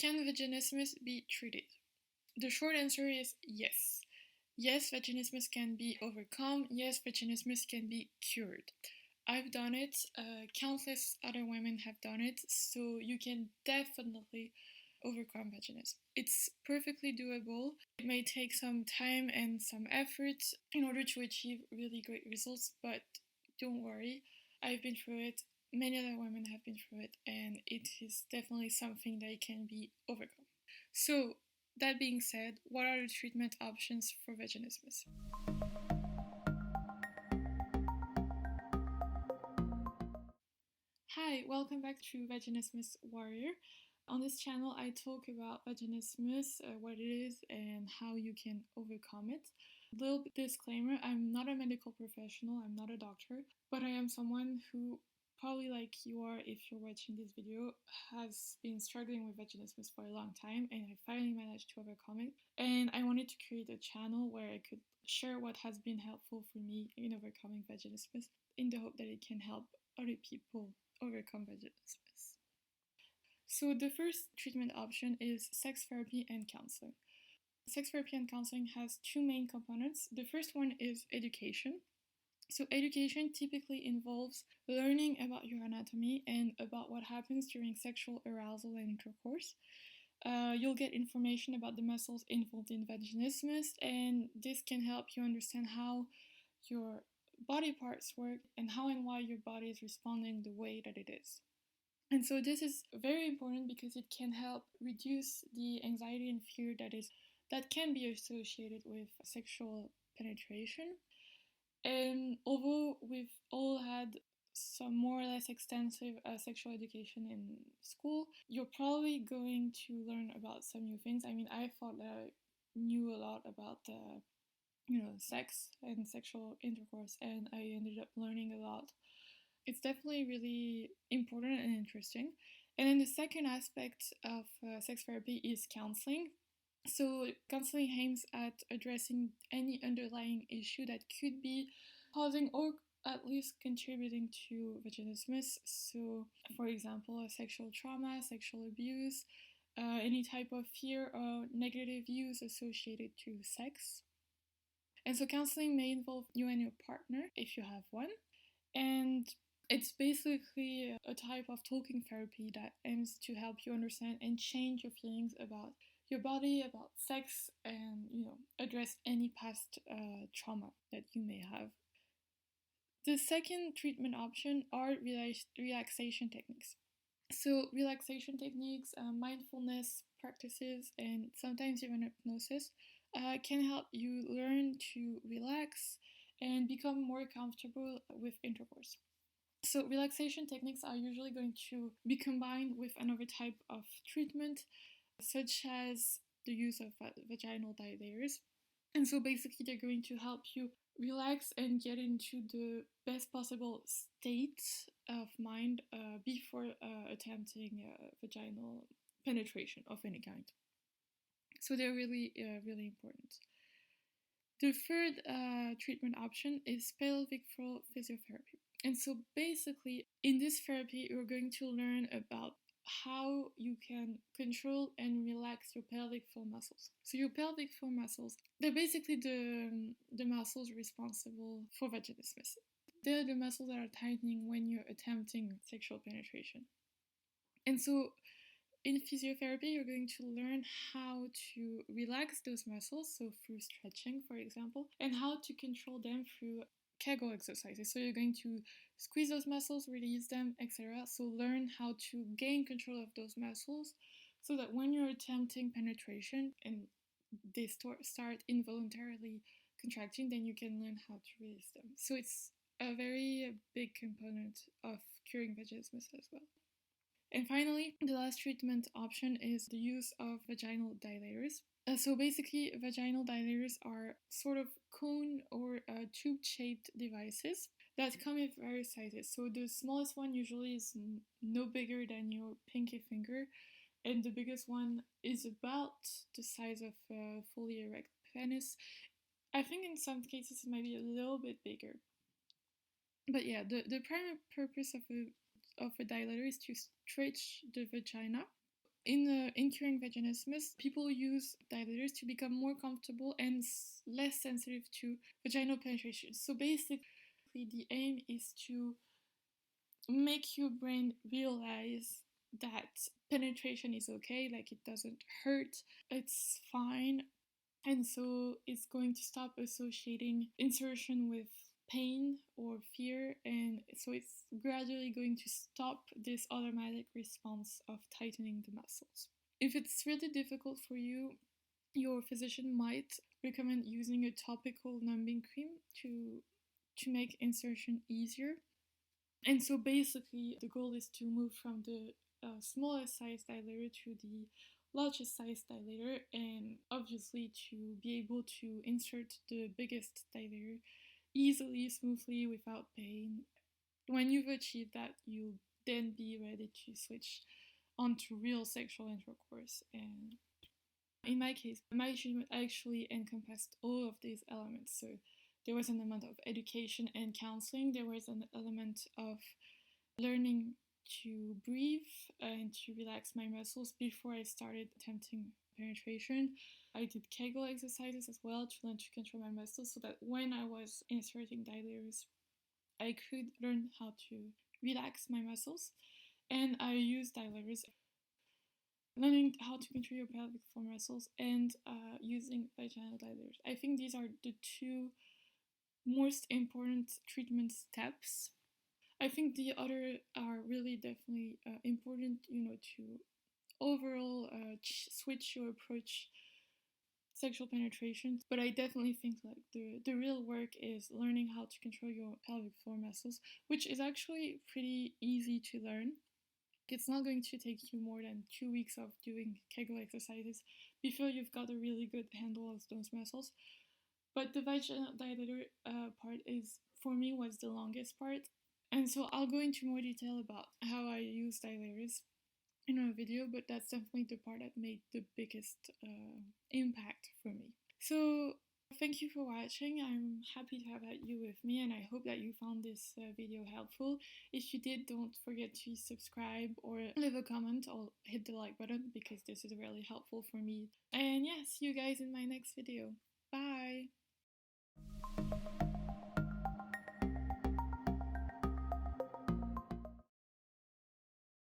Can vaginismus be treated? The short answer is yes. Yes, vaginismus can be overcome. Yes, vaginismus can be cured. I've done it, countless other women have done it, so you can definitely overcome vaginismus. It's perfectly doable. It may take some time and some effort in order to achieve really great results, but don't worry, I've been through it. Many other women have been through it, and it is definitely something that can be overcome. So, that being said, what are the treatment options for vaginismus? Hi, welcome back to Vaginismus Warrior. On this channel, I talk about vaginismus, what it is, and how you can overcome it. Little disclaimer, I'm not a medical professional, I'm not a doctor, but I am someone who, probably like you are if you're watching this video, has been struggling with vaginismus for a long time, and I finally managed to overcome it. And I wanted to create a channel where I could share what has been helpful for me in overcoming vaginismus, in the hope that it can help other people overcome vaginismus. So the first treatment option is sex therapy and counseling. Sex therapy and counseling has two main components. The first one is education. So education typically involves learning about your anatomy and about what happens during sexual arousal and intercourse. You'll get information about the muscles involved in vaginismus, and this can help you understand how your body parts work and how and why your body is responding the way that it is. And so this is very important because it can help reduce the anxiety and fear that can be associated with sexual penetration. And although we've all had some more or less extensive sexual education in school, you're probably going to learn about some new things. I mean, I thought that I knew a lot about sex and sexual intercourse, and I ended up learning a lot. It's definitely really important and interesting. And then the second aspect of sex therapy is counseling. So, counseling aims at addressing any underlying issue that could be causing or at least contributing to vaginismus. So, for example, sexual trauma, sexual abuse, any type of fear or negative views associated to sex. And so, counseling may involve you and your partner if you have one. And it's basically a type of talking therapy that aims to help you understand and change your feelings about your body, about sex, and address any past trauma that you may have. The second treatment option are relaxation techniques. So relaxation techniques, mindfulness practices, and sometimes even hypnosis can help you learn to relax and become more comfortable with intercourse. So relaxation techniques are usually going to be combined with another type of treatment, such as the use of vaginal dilators. And so basically they're going to help you relax and get into the best possible state of mind before attempting vaginal penetration of any kind. So they're really, really important. The third treatment option is pelvic floor physiotherapy. And so basically, in this therapy, you're going to learn about how you can control and relax your pelvic floor muscles. So your pelvic floor muscles, they're basically the muscles responsible for vaginismus. They're the muscles that are tightening when you're attempting sexual penetration. And so in physiotherapy, you're going to learn how to relax those muscles, so through stretching, for example, and how to control them through Kegel exercises. So you're going to squeeze those muscles, release them, etc. So learn how to gain control of those muscles so that when you're attempting penetration and they start involuntarily contracting, then you can learn how to release them. So it's a very big component of curing vaginismus as well. And finally, the last treatment option is the use of vaginal dilators. So basically, vaginal dilators are sort of cone or tube-shaped devices that come in various sizes. So the smallest one usually is no bigger than your pinky finger, and the biggest one is about the size of a fully erect penis. I think in some cases it might be a little bit bigger. But yeah, the primary purpose of a dilator is to stretch the vagina. In curing vaginismus, people use dilators to become more comfortable and less sensitive to vaginal penetration. So basically, the aim is to make your brain realize that penetration is okay, like it doesn't hurt, it's fine, and so it's going to stop associating insertion with pain or fear, and so it's gradually going to stop this automatic response of tightening the muscles. If it's really difficult for you, your physician might recommend using a topical numbing cream to make insertion easier. And so basically the goal is to move from the smallest size dilator to the largest size dilator, and obviously to be able to insert the biggest dilator easily, smoothly, without pain. When you've achieved that, you'll then be ready to switch onto real sexual intercourse. And in my case, my treatment actually encompassed all of these elements. So there was an element of education and counseling, there was an element of learning to breathe and to relax my muscles before I started attempting penetration. I did Kegel exercises as well to learn to control my muscles so that when I was inserting dilators, I could learn how to relax my muscles. And I used dilators, learning how to control your pelvic floor muscles, and using vaginal dilators. I think these are the two most important treatment steps. I think the other are really definitely important, to overall switch your approach sexual penetration. But I definitely think like the real work is learning how to control your pelvic floor muscles, which is actually pretty easy to learn. It's not going to take you more than 2 weeks of doing Kegel exercises before you've got a really good handle of those muscles. But the vaginal dilator part is, for me, was the longest part. And so I'll go into more detail about how I use dilators in a video, but that's definitely the part that made the biggest impact for me. So thank you for watching. I'm happy to have you with me, and I hope that you found this video helpful. If you did, don't forget to subscribe or leave a comment or hit the like button, because this is really helpful for me. And yeah, see you guys in my next video. Bye!